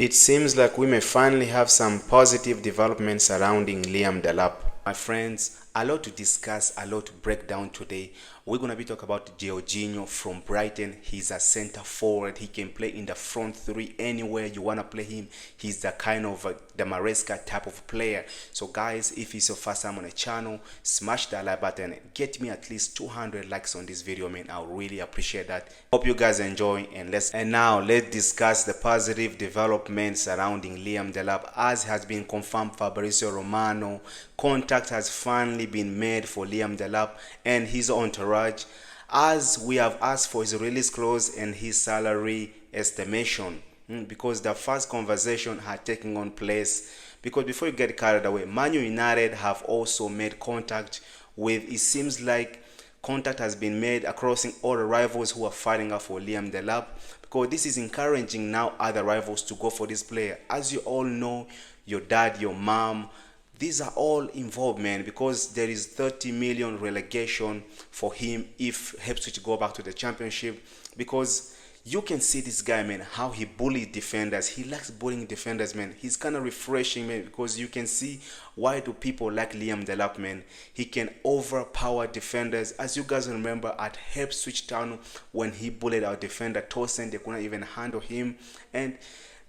It seems like we may finally have some positive developments surrounding Liam Delap. My friends, a lot to discuss, a lot to break down today. We're going to be talking about Georginio from Brighton. He's a center forward. He can play in the front three anywhere you want to play him. He's the kind of the Maresca type of player. So guys, if it's your first time on the channel, smash that like button. Get me at least 200 likes on this video, man. I'll really appreciate that. Hope you guys enjoy, and now let's discuss the positive developments surrounding Liam Delap. As has been confirmed, Fabrizio Romano, contact has finally been made for Liam Delap and his entourage, as we have asked for his release clause and his salary estimation, because the first conversation had taken on place. Because before you get carried away, Man United have also made contact with, it seems like contact has been made across all the rivals who are fighting up for Liam Delap, because this is encouraging now other rivals to go for this player. As you all know, your dad, your mom, these are all involved, man, because there is 30 million relegation for him if Ipswich go back to the championship. Because you can see this guy, man, how he bullies defenders. He likes bullying defenders, man. He's kind of refreshing, man, because you can see why do people like Liam Delap, man. He can overpower defenders. As you guys remember at Ipswich Town, when he bullied our defender Tosin, they couldn't even handle him. And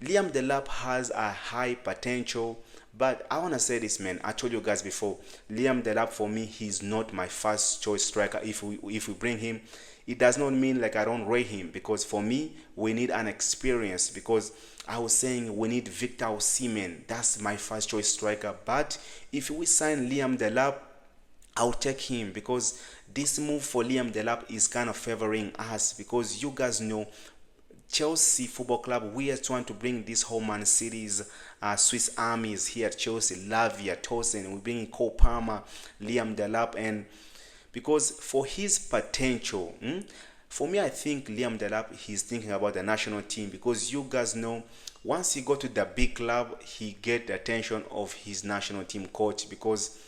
Liam Delap has a high potential. But I want to say this, man. I told you guys before, Liam Delap, for me, he's not my first choice striker. If we bring him, it does not mean like I don't rate him, because for me, we need an experience. Because I was saying we need Victor Osimhen. That's my first choice striker. But if we sign Liam Delap, I'll take him, because this move for Liam Delap is kind of favoring us, because you guys know Chelsea Football Club, we are trying to bring this whole Man City's Swiss armies here at Chelsea. Lavia, Tosin, we're bringing Cole Palmer, Liam Delap, and because for his potential, for me, I think Liam Delap, he's thinking about the national team, because you guys know once he go to the big club, he get the attention of his national team coach. Because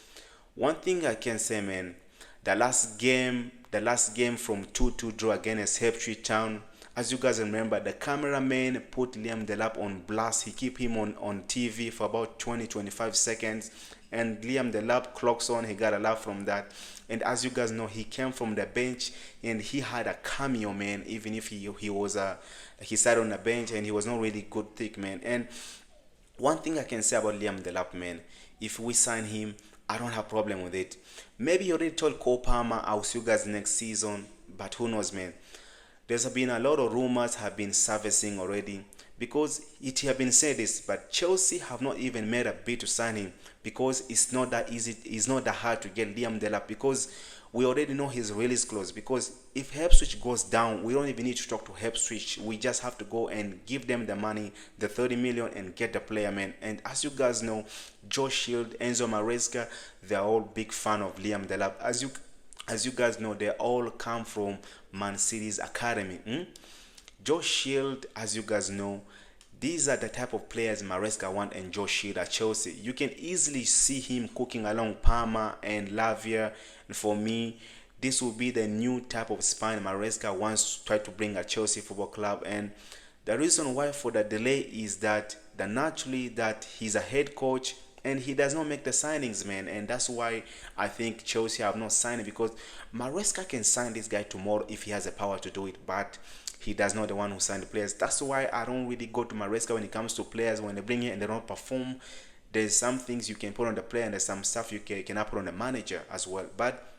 one thing I can say, man, the last game from 2-2 draw against Ipswich Town, as you guys remember, the cameraman put Liam Delap on blast. He keep him on TV for about 20-25 seconds, and Liam Delap clocks on. He got a laugh from that. And as you guys know, he came from the bench and he had a cameo, man. Even if he was he sat on the bench and he was not really good thick, man. And one thing I can say about Liam Delap, man, if we sign him, I don't have problem with it. Maybe you already told Cole Palmer I'll see you guys next season, but who knows, man. There's been a lot of rumors have been surfacing already, because it have been said this, but Chelsea have not even made a bid to sign him, because it's not that easy, it's not that hard to get Liam Delap, because we already know his release clause. Because if Ipswich goes down, we don't even need to talk to Ipswich. We just have to go and give them the money, the 30 million, and get the player, man. And as you guys know, Josh Shield, Enzo Maresca, they're all big fan of Liam Delap. As you guys know, they all come from Man City's academy. Josh Shield, as you guys know, these are the type of players Maresca want, and Josh Shield at Chelsea. You can easily see him cooking along Palmer and Lavia. And for me, this will be the new type of spine Maresca wants to try to bring at Chelsea Football Club. And the reason why for the delay is that naturally that he's a head coach and he does not make the signings, man. And that's why I think Chelsea have not signed him, because Maresca can sign this guy tomorrow if he has the power to do it, but he does not the one who signed the players. That's why I don't really go to Maresca when it comes to players. When they bring in and they don't perform, there's some things you can put on the player and there's some stuff you cannot put on the manager as well. But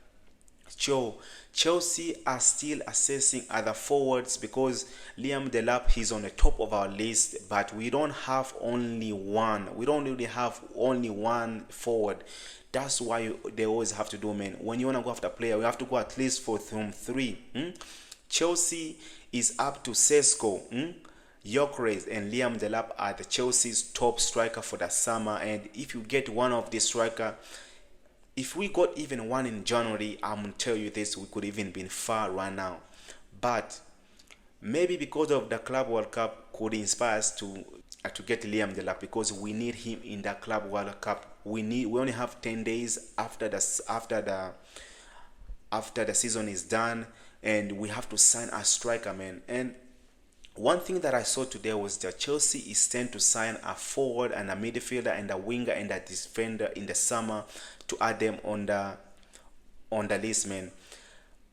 Chelsea are still assessing other forwards, because Liam Delap, he's on the top of our list, but we don't have only one. We don't really have only one forward. That's why they always have to do, man. When you want to go after a player, we have to go at least from three. Chelsea is up to Sesko, Gyökeres, and Liam Delap are the Chelsea's top striker for the summer. And if you get one of the striker, if we got even one in January, I'm gonna tell you this, we could even be far right now. But maybe because of the Club World Cup could inspire us to get Liam Delap, because we need him in the Club World Cup. We only have 10 days after the season is done, and we have to sign a striker, man. And One thing that I saw today was that Chelsea is tend to sign a forward and a midfielder and a winger and a defender in the summer to add them on the list, man.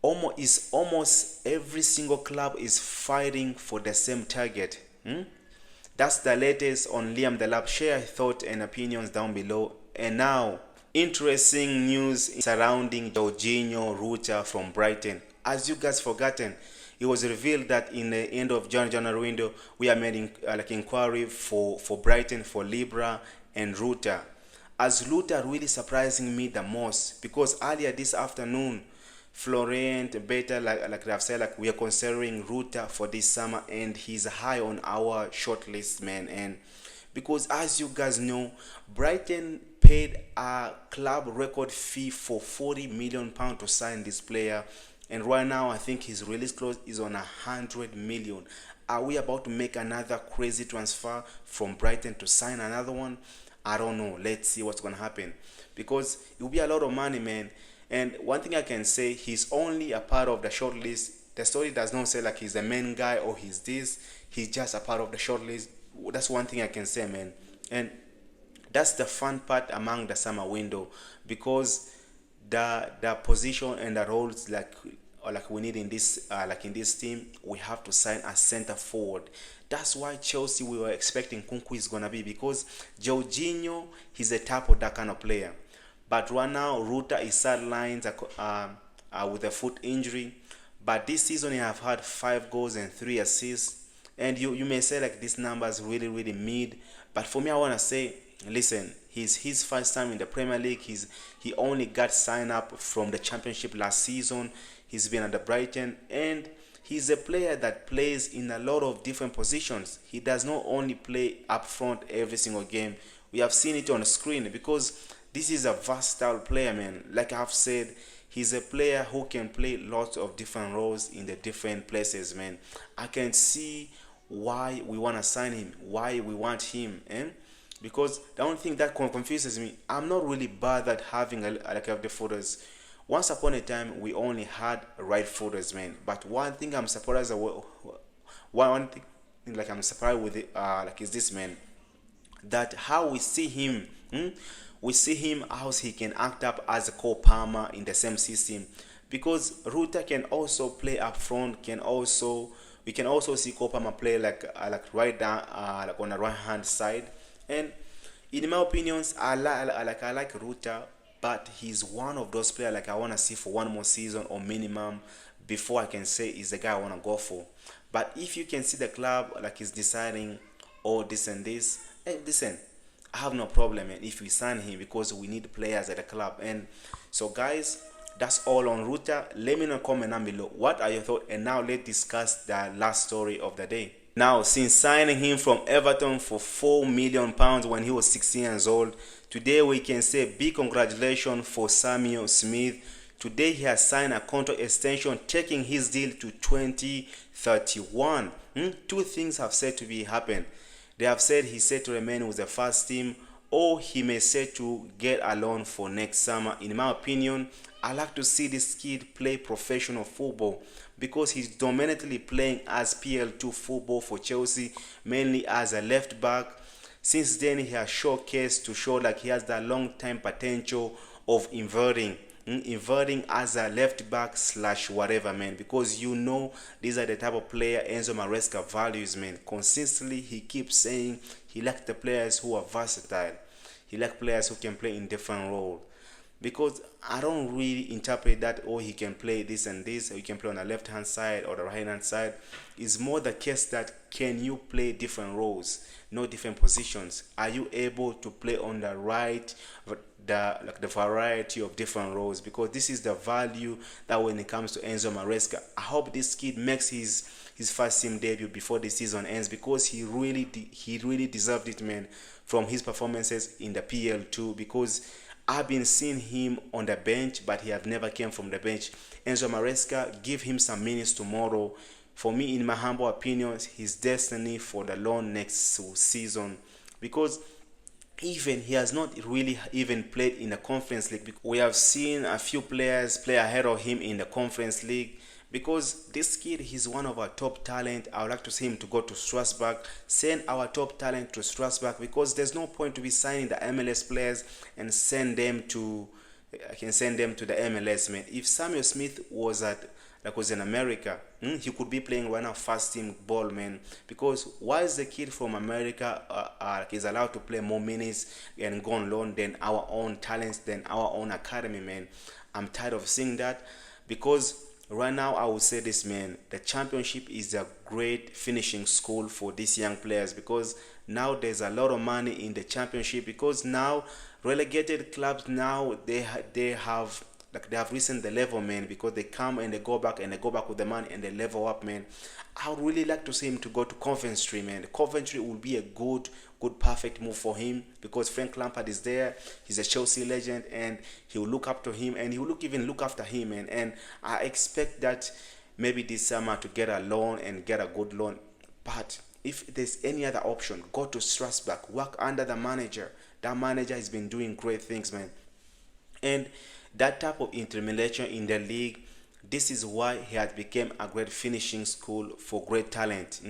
Almost every single club is fighting for the same target. That's the latest on Liam Delap. Share your thoughts and opinions down below. And now, interesting news surrounding Georginio Rutter from Brighton. As you guys forgotten, it was revealed that in the end of January window, we are making inquiry for Brighton for Libra and Rutter. As Rutter really surprising me the most because earlier this afternoon, Florent, Beta, like I've said, like we are considering Rutter for this summer, and he's high on our shortlist, man. And because as you guys know, Brighton paid a club record fee for £40 million to sign this player, and right now I think his release clause is on 100 million. Are we about to make another crazy transfer from Brighton to sign another one? I don't know. Let's see what's gonna happen because it will be a lot of money, man. And one thing I can say, he's only a part of the shortlist. The story does not say like he's the main guy or he's this. He's just a part of the shortlist. That's one thing I can say, man. And that's the fun part among the summer window because the position and the roles like we need in this in this team, we have to sign a center forward. That's why Chelsea, we were expecting Kunku is gonna be because Jorginho, he's a type of that kind of player. But right now, Rutter is sidelined with a foot injury. But this season, he have had 5 goals and 3 assists. And you may say like this number is really mid. But for me, I want to say, listen, he's his first time in the Premier League. He only got signed up from the Championship last season. He's been at the Brighton, and he's a player that plays in a lot of different positions. He does not only play up front every single game. We have seen it on the screen because this is a versatile player, man. Like I've said, he's a player who can play lots of different roles in the different places, man. I can see why we want to sign him, why we want him, because the only thing that confuses me, I'm not really bothered having a the footers. Once upon a time, we only had right footers, man. But one thing I'm surprised one thing like I'm surprised with it, is this, man, that how we see him. We see him how he can act up as a co-palmer in the same system because Rutter can also play up front. We can also see co-palmer play like right down like on the right hand side. And in my opinions, I like Rutter, but he's one of those players like I want to see for one more season or minimum before I can say he's the guy I want to go for. But if you can see the club like he's deciding all this and this, hey, listen, I have no problem, man, if we sign him because we need players at the club. And so, guys, that's all on Rutter. Let me know in the comment down below what are your thoughts. And now let's discuss the last story of the day. Now, since signing him from Everton for £4 million when he was 16 years old, today we can say big congratulations for Samuel Smith. Today he has signed a contract extension taking his deal to 2031. Two things have said to be happen. They have said he's set to remain with the first team, or he may set to get a loan for next summer. In my opinion, I like to see this kid play professional football because he's dominantly playing as PL2 football for Chelsea, mainly as a left back. Since then, he has showcased to show like he has that long-time potential of inverting as a left back / whatever, man, because you know these are the type of player Enzo Maresca values, man. Consistently he keeps saying he likes the players who are versatile. He likes players who can play in different roles, because I don't really interpret that, oh, he can play this and this, or he can play on the left hand side or the right hand side. It's more the case that can you play different roles, no different positions? Are you able to play on the right, the variety of different roles? Because this is the value that when it comes to Enzo Maresca. I hope this kid makes his first team debut before the season ends, because he really deserved it, man, from his performances in the PL2. Because I've been seeing him on the bench, but he have never came from the bench. Enzo Maresca, give him some minutes tomorrow. For me, in my humble opinion, he's destiny for the loan next season, because even he has not really even played in the Conference League. We have seen a few players play ahead of him in the Conference League, because this kid, he's one of our top talent. I would like to see him to go to Strasbourg. Send our top talent to Strasbourg, because there's no point to be signing the MLS players and send them to the MLS, man. If Samuel Smith was in America, he could be playing right now first team ball, man. Because why is the kid from America is allowed to play more minutes and go on loan than our own talents, than our own academy, man? I'm tired of seeing that, because right now I would say this, man, the championship is a great finishing school for these young players, because now there's a lot of money in the championship, because now relegated clubs, now they have risen the level, man, because they come and they go back with the money and they level up, man. I would really like to see him to go to Coventry, man. Coventry would be a good perfect move for him, because Frank Lampard is there. He's a Chelsea legend, and he will look up to him, and he will look after him, man. And I expect that maybe this summer to get a loan and get a good loan. But if there's any other option, go to Strasbourg, work under the manager. That manager has been doing great things, man. And that type of intermediation in the league, this is why he has become a great finishing school for great talent.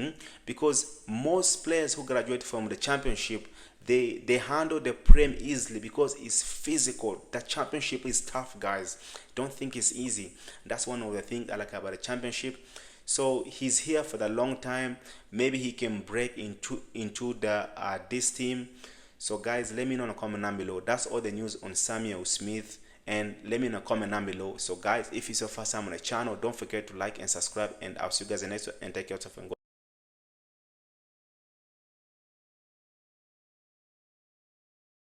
Because most players who graduate from the championship, they handle the Prem easily, because it's physical. The championship is tough, guys. Don't think it's easy. That's one of the things I like about the championship. So he's here for the long time. Maybe he can break into the this team. So guys, let me know in the comment down below. That's all the news on Samuel Smith, and let me know in the comment down below. So guys, if it's your first time on the channel, don't forget to like and subscribe, and I'll see you guys in the next one, and take care of yourself and go.